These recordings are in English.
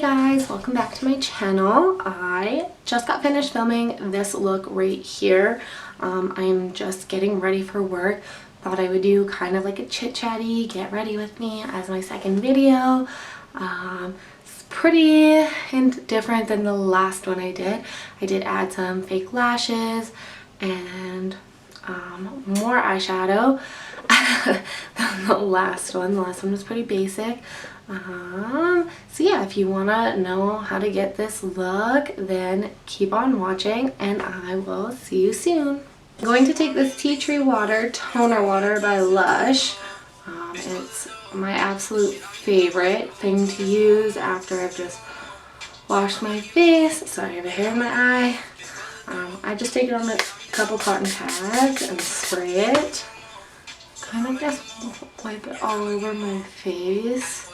guys, welcome back to my channel. I just got finished filming this look right here. I'm just getting ready for work. Thought I would do kind of like a chit chatty get ready with me as my second video. It's pretty different than the last one I did. I did add some fake lashes and more eyeshadow than the last one. The last one was pretty basic. So yeah, if you want to know how to get this look, then keep on watching and I will see you soon. I'm going to take this Tea Tree Water Toner Water by Lush. It's my absolute favorite thing to use after I've just washed my face. Sorry, I have a hair in my eye. I just take it on a couple cotton pads and spray it. Kind of just wipe it all over my face.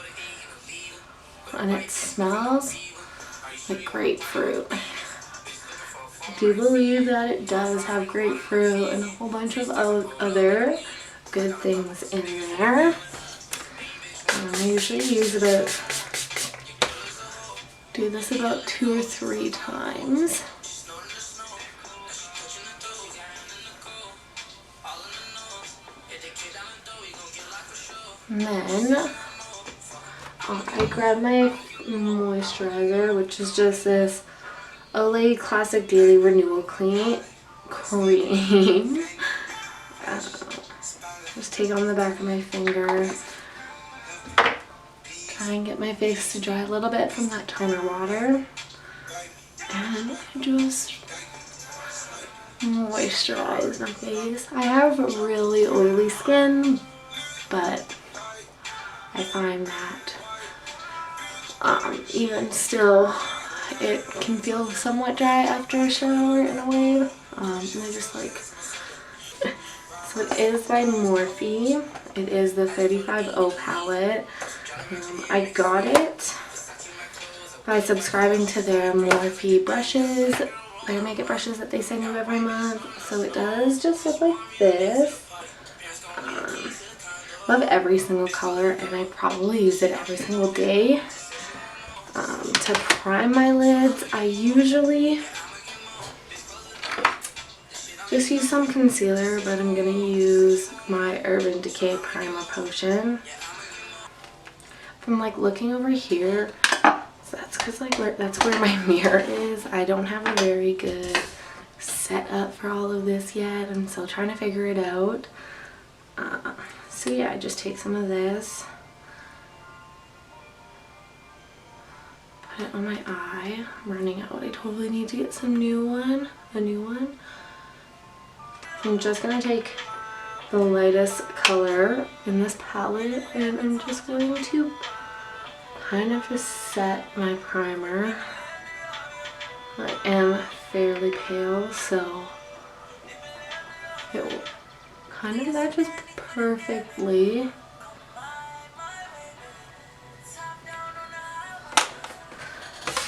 And it smells like grapefruit. I do believe that it does have grapefruit and a whole bunch of other good things in there. I usually do this about 2 or 3 times. And then I grabbed my moisturizer, which is just this Olay Classic Daily Renewal Cream. Just take it on the back of my finger. Try and get my face to dry a little bit from that toner water. And just moisturize my face. I have really oily skin, but I find that even still it can feel somewhat dry after a shower in a way. And I just like, so it is by Morphe. It is the 35O palette. I got it by subscribing to their Morphe brushes, their makeup brushes that they send you every month. So it does just look like this. Love every single color and I probably use it every single day. To prime my lids, I usually just use some concealer, but I'm going to use my Urban Decay Primer Potion. From like looking over here, so that's because like that's where my mirror is. I don't have a very good setup for all of this yet. I'm still trying to figure it out. So yeah, I just take some of this, put it on my eye. I'm running out. I totally need to get a new one. I'm just going to take the lightest color in this palette and I'm just going to kind of just set my primer. I am fairly pale, so it will kind of matches perfectly.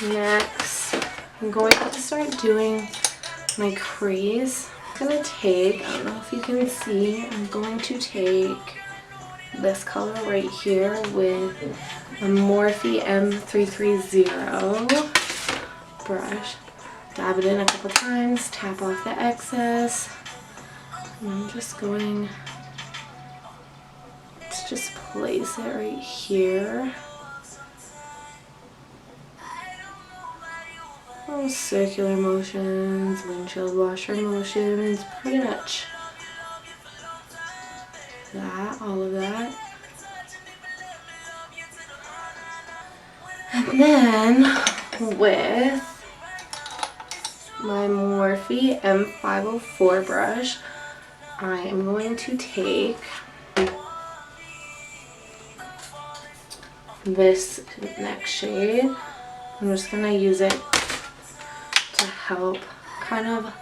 Next, I'm going to start doing my crease. I'm going to take, I don't know if you can see, I'm going to take this color right here with a Morphe M330 brush. Dab it in a couple times, tap off the excess. And I'm just going to just place it right here. All circular motions, windshield washer motions, pretty much that, all of that. And then with my Morphe M504 brush, I am going to take this next shade. I'm just going to use it to help kind of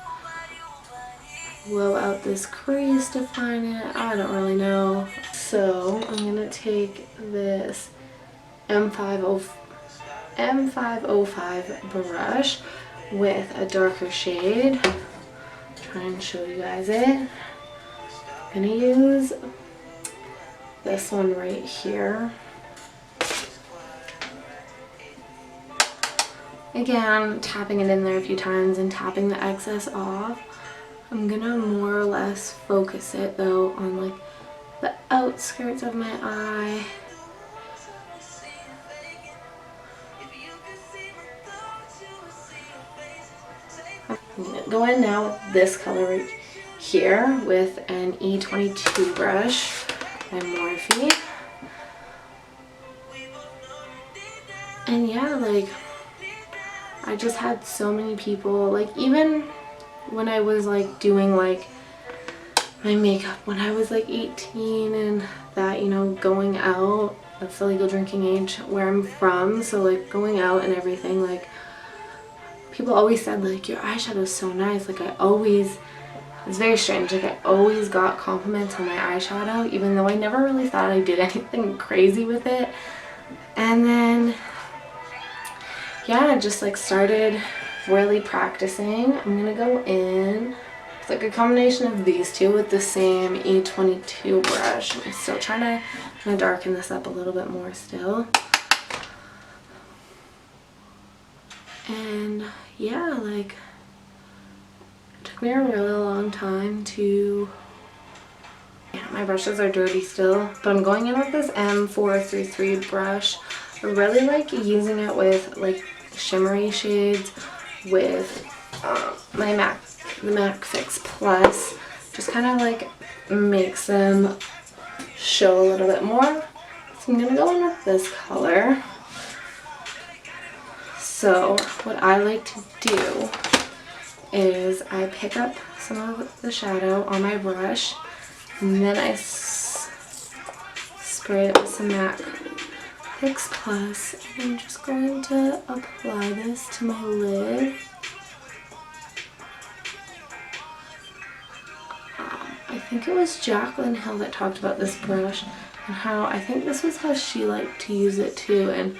blow out this crease, define it. I don't really know. So I'm going to take this M505 brush with a darker shade. Try and show you guys it. I'm going to use this one right here. Again, tapping it in there a few times and tapping the excess off. I'm gonna more or less focus it though on like the outskirts of my eye. I'm gonna go in now with this color right here with an E22 brush by Morphe. And yeah, like, I just had so many people, like, even when I was like doing like my makeup when I was like 18 and that, you know, going out, that's the legal drinking age where I'm from, so like going out and everything, like people always said like your eyeshadow is so nice. Like I always, it's very strange, like I always got compliments on my eyeshadow even though I never really thought I did anything crazy with it. And then yeah, I just like started really practicing. I'm gonna go in with like a combination of these two with the same E22 brush. I'm still trying to kind of darken this up a little bit more still. And yeah, like it took me a really long time to, yeah, my brushes are dirty still, but I'm going in with this M433 brush. I really like using it with like shimmery shades with my the MAC Fix Plus. Just kind of like makes them show a little bit more. So I'm gonna go in with this color. So what I like to do is I pick up some of the shadow on my brush and then I spray it with some MAC Fix Plus, and I'm just going to apply this to my lid. I think it was Jaclyn Hill that talked about this brush and how I think this was how she liked to use it too, and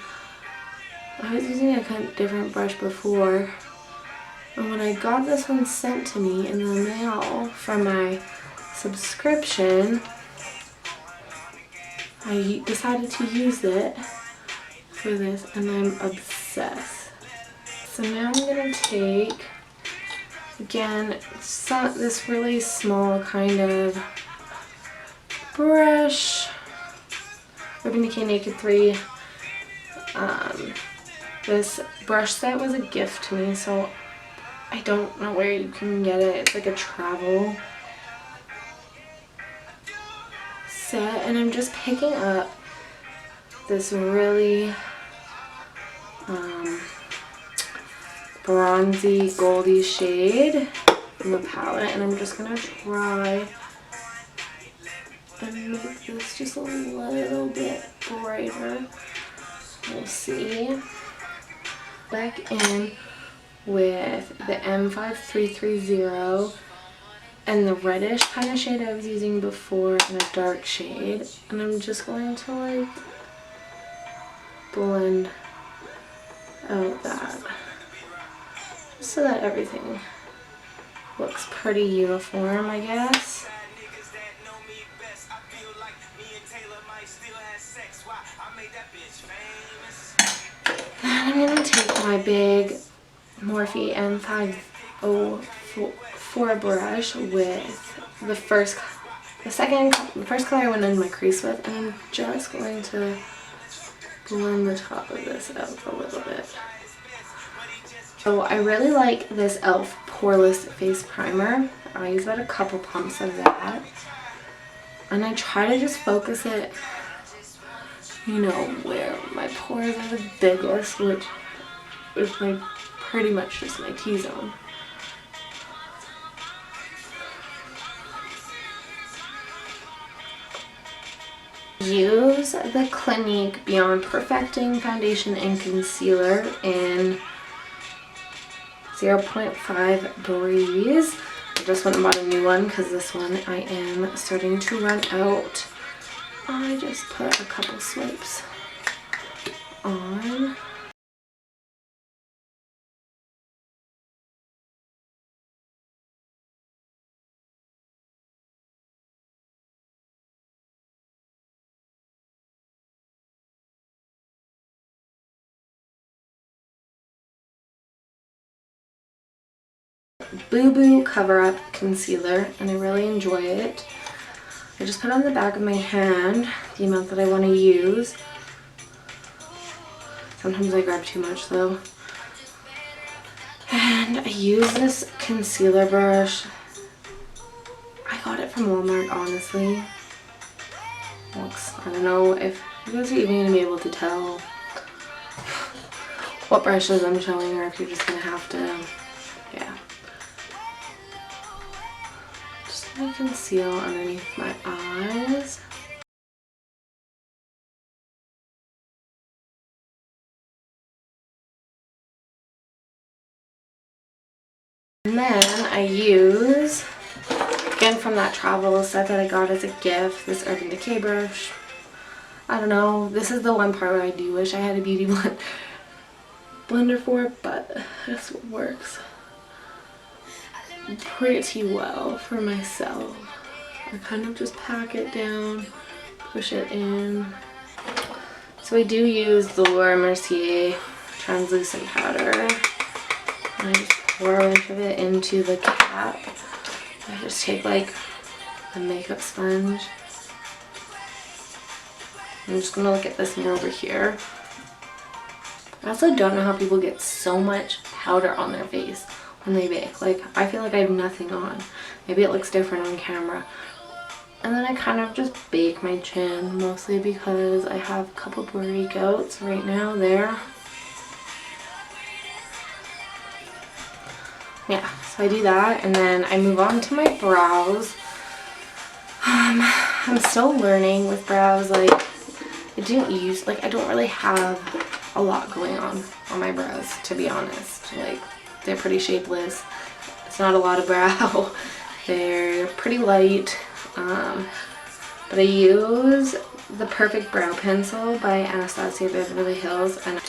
I was using a kind of different brush before, and when I got this one sent to me in the mail from my subscription, I decided to use it for this and I'm obsessed. So now I'm going to take, again, this really small kind of brush, Urban Decay Naked 3. This brush set was a gift to me, so I don't know where you can get it. It's like a travel set, and I'm just picking up this really bronzy goldy shade in the palette, and I'm just gonna try and make this just a little bit brighter. We'll see. Back in with the M5330 and the reddish kind of shade I was using before in a dark shade, and I'm just going to like blend out that just so that everything looks pretty uniform, I guess. Then I'm going to take my big Morphe M504 brush with the first color I went in my crease with, and I'm just going to blend the top of this out a little bit. So I really like this e.l.f. Poreless face primer. I use about a couple pumps of that, and I try to just focus it, you know, where my pores are the biggest, which is pretty much just my T-zone. Use the Clinique Beyond Perfecting Foundation and Concealer in 0.5 Breeze. I just went and bought a new one because this one I am starting to run out. I just put a couple swipes on. Boo Boo Cover Up Concealer, and I really enjoy it. I just put on the back of my hand the amount that I want to use. Sometimes I grab too much though. And I use this concealer brush. I got it from Walmart, honestly. Looks, I don't know if you guys are even going to be able to tell what brushes I'm showing, or if you're just going to have to, yeah. Just going to conceal underneath my eyes. And then I use, again from that travel set that I got as a gift, this Urban Decay brush. I don't know, this is the one part where I do wish I had a beauty blender for, but this works pretty well for myself. I kind of just pack it down, push it in. So I do use the Mercier translucent powder. And I just pour a bunch of it into the cap. I just take like a makeup sponge. I'm just gonna look at this mirror over here. I also don't know how people get so much powder on their face when they bake. Like, I feel like I have nothing on. Maybe it looks different on camera. And then I kind of just bake my chin, mostly because I have a couple blurry outs right now there. Yeah, so I do that, and then I move on to my brows. I'm still learning with brows. Like, I don't really have a lot going on my brows, to be honest. Like, they're pretty shapeless. It's not a lot of brow. They're pretty light. But I use the Perfect Brow Pencil by Anastasia Beverly Hills, and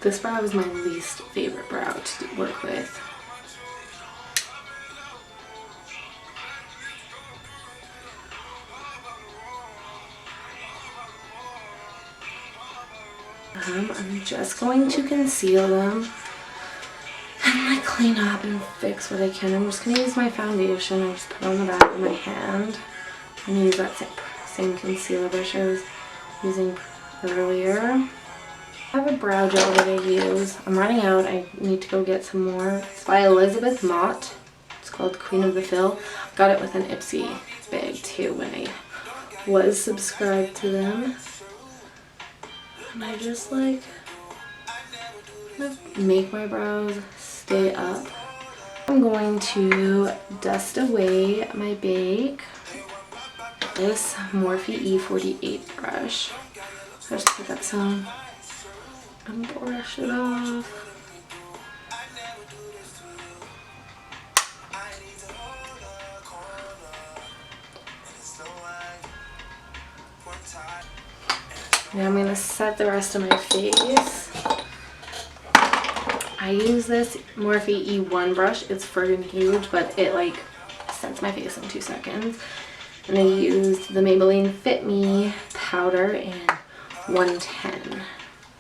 this brow is my least favorite brow to work with. I'm just going to conceal them and like clean up and fix what I can. I'm just going to use my foundation. I just put it on the back of my hand. I'm going to use that same concealer brush I was using earlier. I have a brow gel that I use. I'm running out. I need to go get some more. It's by Elizabeth Mott. It's called Queen of the Fill. Got it with an Ipsy bag too when I was subscribed to them. And I just like make my brows stay up. I'm going to dust away my bake. This Morphe E48 brush. I just pick up some and brush it off. Now I'm going to set the rest of my face. I use this Morphe E1 brush. It's friggin' huge, but it like sets my face in 2 seconds. And I used the Maybelline Fit Me powder in 110.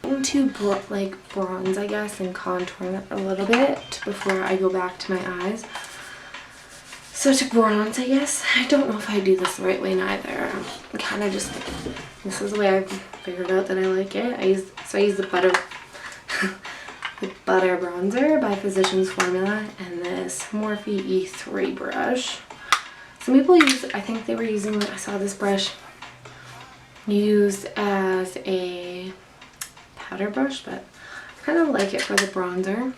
I'm going to like bronze, I guess, and contour a little bit before I go back to my eyes. So to bronze, I guess, I don't know if I do this the right way neither. I'm kind of just, this is the way I've figured out that I like it. I use the butter, the butter bronzer by Physicians Formula, and this Morphe E3 brush. Some people use, I think they were using, I saw this brush used as a powder brush, but I kind of like it for the bronzer.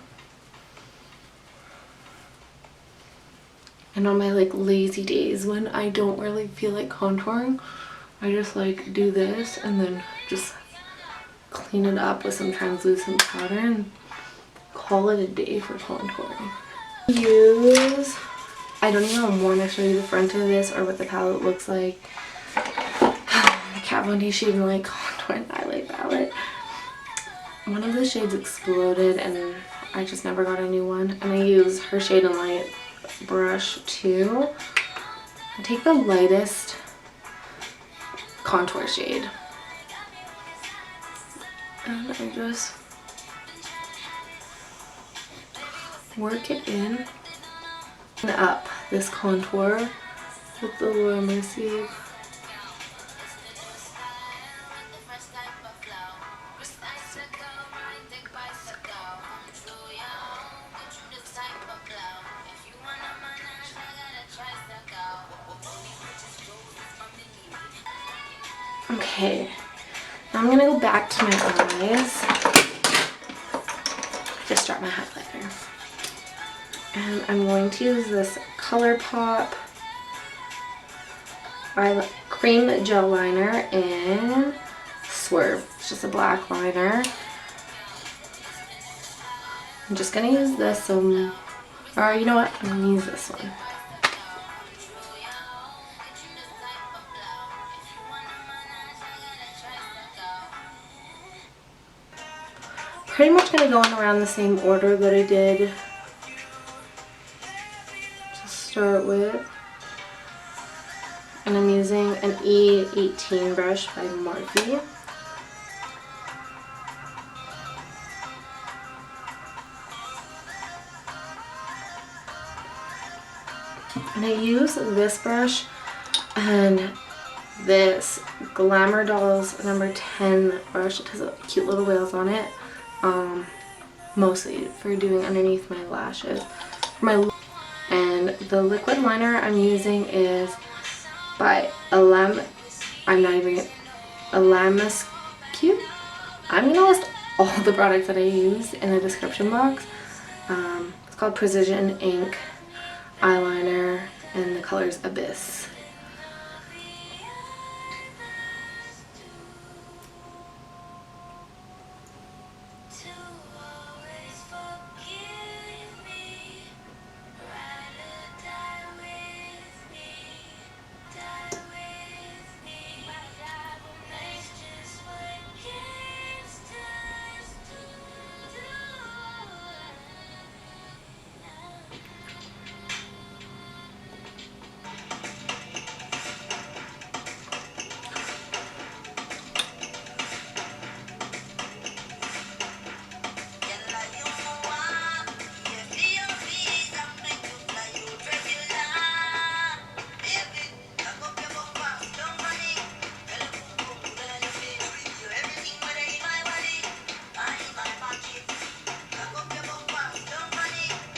And on my like lazy days when I don't really feel like contouring, I just like do this and then just clean it up with some translucent powder and call it a day for contouring. I don't even want to show you the front of this or what the palette looks like. Kat Von D Shade and Light Contour and Highlight Palette. One of the shades exploded and I just never got a new one. And I use her Shade and Light brush too. I take the lightest contour shade. And I just work it in and up this contour with the Mercier. Okay, now I'm gonna go back to my eyes. Just start my highlighter. And I'm going to use this ColourPop cream gel liner in Swerve. It's just a black liner. I'm just gonna use this, or you know what, I'm gonna use this one. Pretty much gonna go in around the same order that I did to start with. And I'm using an E18 brush by Morphe. And I use this brush and this Glamour Dolls number 10 brush. It has cute little whales on it. Mostly for doing underneath my lashes. And the liquid liner I'm using is by Illamasqua. I'm gonna list all the products that I use in the description box. It's called Precision Ink eyeliner and the color is Abyss.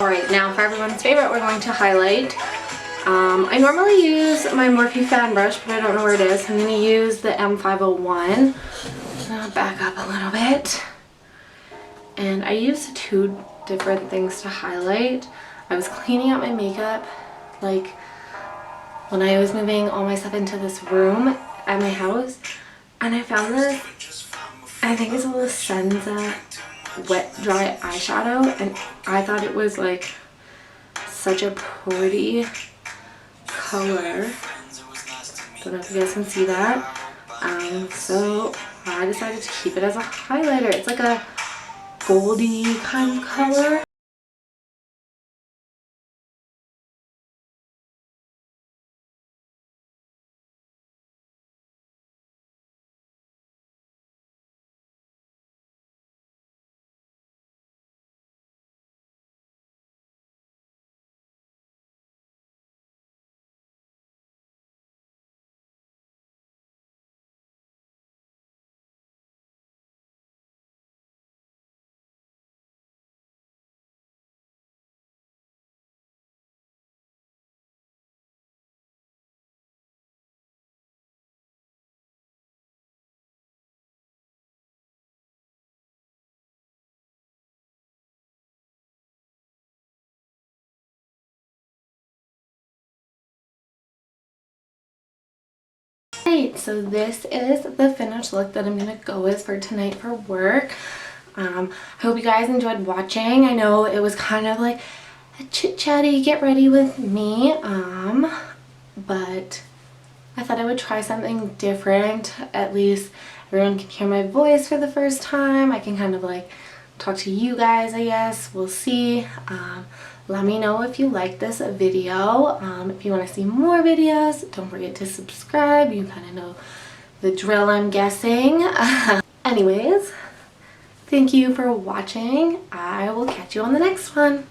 Alright, now for everyone's favorite, we're going to highlight. I normally use my Morphe fan brush, but I don't know where it is. I'm going to use the M501. I'll back up a little bit. And I use two different things to highlight. I was cleaning out my makeup, like when I was moving all my stuff into this room at my house, and I found this, I think it's a Licenza wet dry eyeshadow, and I thought it was like such a pretty color. Don't know if you guys can see that. So I decided to keep it as a highlighter. It's like a goldy kind of color. Alright, so this is the finished look that I'm going to go with for tonight for work. I hope you guys enjoyed watching. I know it was kind of like a chit-chatty get ready with me, but I thought I would try something different. At least everyone can hear my voice for the first time. I can kind of like talk to you guys, I guess. We'll see. Let me know if you like this video. If you want to see more videos, don't forget to subscribe. You kind of know the drill, I'm guessing. Anyways, thank you for watching. I will catch you on the next one.